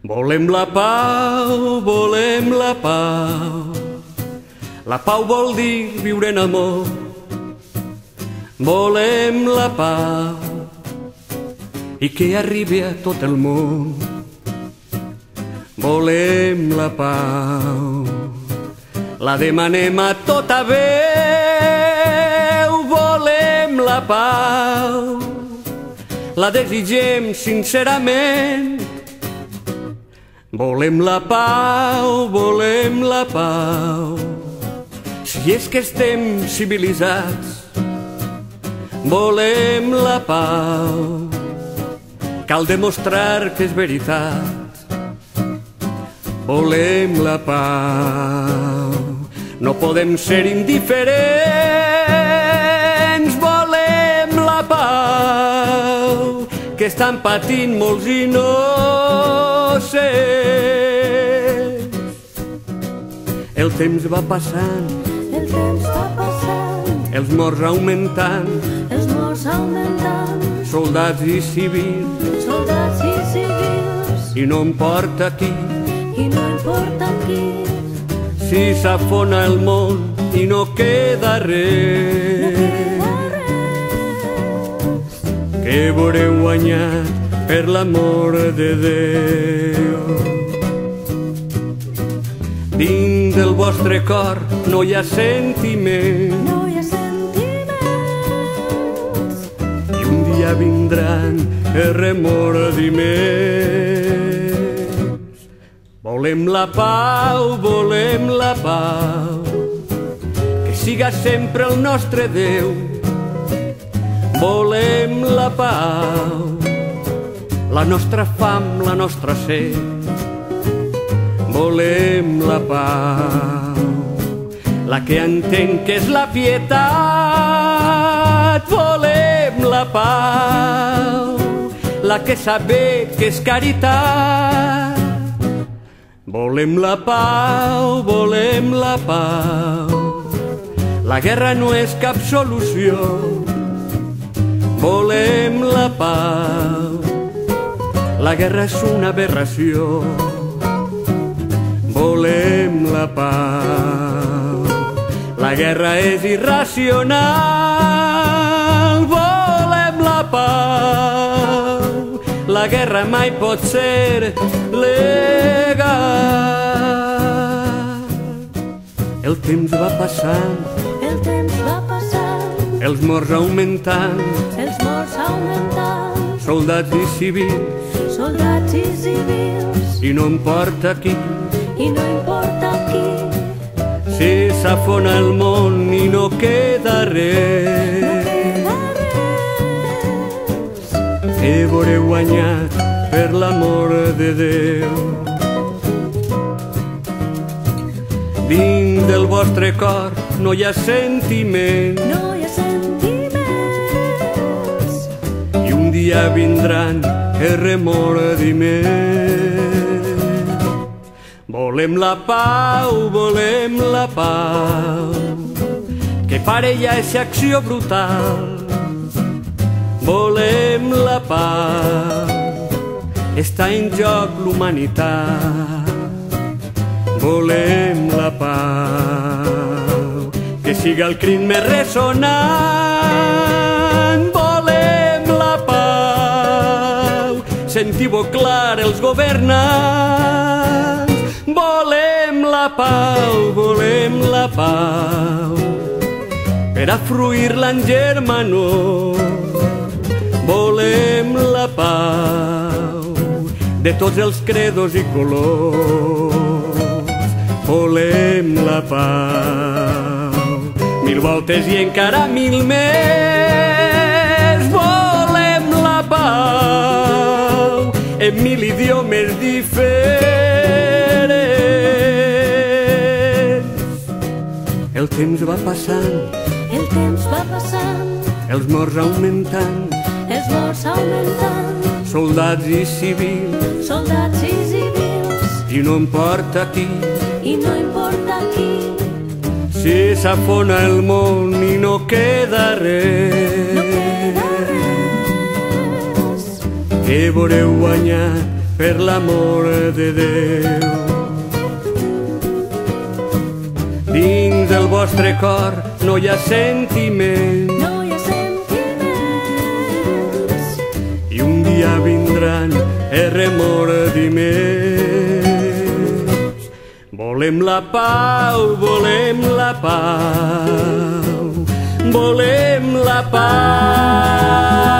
Volem la pau, volem la pau. La pau vol dir viure en amor. Volem la pau i que arribi a tot el món. Volem la pau, la demanem a tota veu. Volem la pau, la desitgem sincerament. Volem la pau, volem la pau. Si és que estem civilitzats, volem la pau. Cal demostrar que és veritat. Volem la pau. No podem ser indiferents. Volem la pau, que estan patint molts innocents. El temps va passant, el temps va passant, els morts augmentant, els morts augmentant, soldats i civils, soldats i civils, i no importa qui, i no importa qui, si s'afona el món i no queda no res. queda res. Que veureu guanyat per l'amor de Déu. Dins del vostre cor no hi ha sentiment, No hi ha sentiments, i un dia vindran els remordiments. Volem la pau, volem la pau, que siga sempre el nostre Déu. Volem la pau, la nostra fam, la nostra set. Volem la pau, la que entén que és la pietat. Volem la pau, la que sabe que és caritat. Volem la pau, volem la pau. La guerra no és cap solució. Volem la pau, la guerra és una aberració. Volem la pau, la guerra és irracional. Volem la pau, la guerra mai pot ser legal. El temps va passant, el temps va passant, els morts augmentant, els morts augmentant, soldats i civils, soldats i civils, i no importa qui, i no importa qui, si s'afona el món i no queda no res. queda res. Que veureu guanyat per l'amor de Déu. Dins del vostre cor no hi ha sentiment, No hi ha sentiments, i un dia vindran els remordiments. Volem la pau, volem la pau, que pare ja és acció brutal. Volem la pau, està en joc l'humanitat. Volem la pau, que siga el crit més ressonant. Volem la pau, sentiu-ho clar els governants. Volem la pau, per a fruir-la en germanor. Volem la pau, de tots els credos i colors. Volem la pau, mil voltes i encara mil més. Volem la pau, en mil idiomes diferents. El temps va passant, el temps va passant, els morts augmentant, els morts augmentant, soldats i civils, soldats i civils, i no importa qui, i no importa qui, si s'afona el món i no queda no res. queda res. Que veureu guanyat per l'amor de Déu. Dins del vostre cor no hi ha sentiment, no hi ha sentiments, i un dia vindran els remordiments. Volem la pau, volem la pau, volem la pau.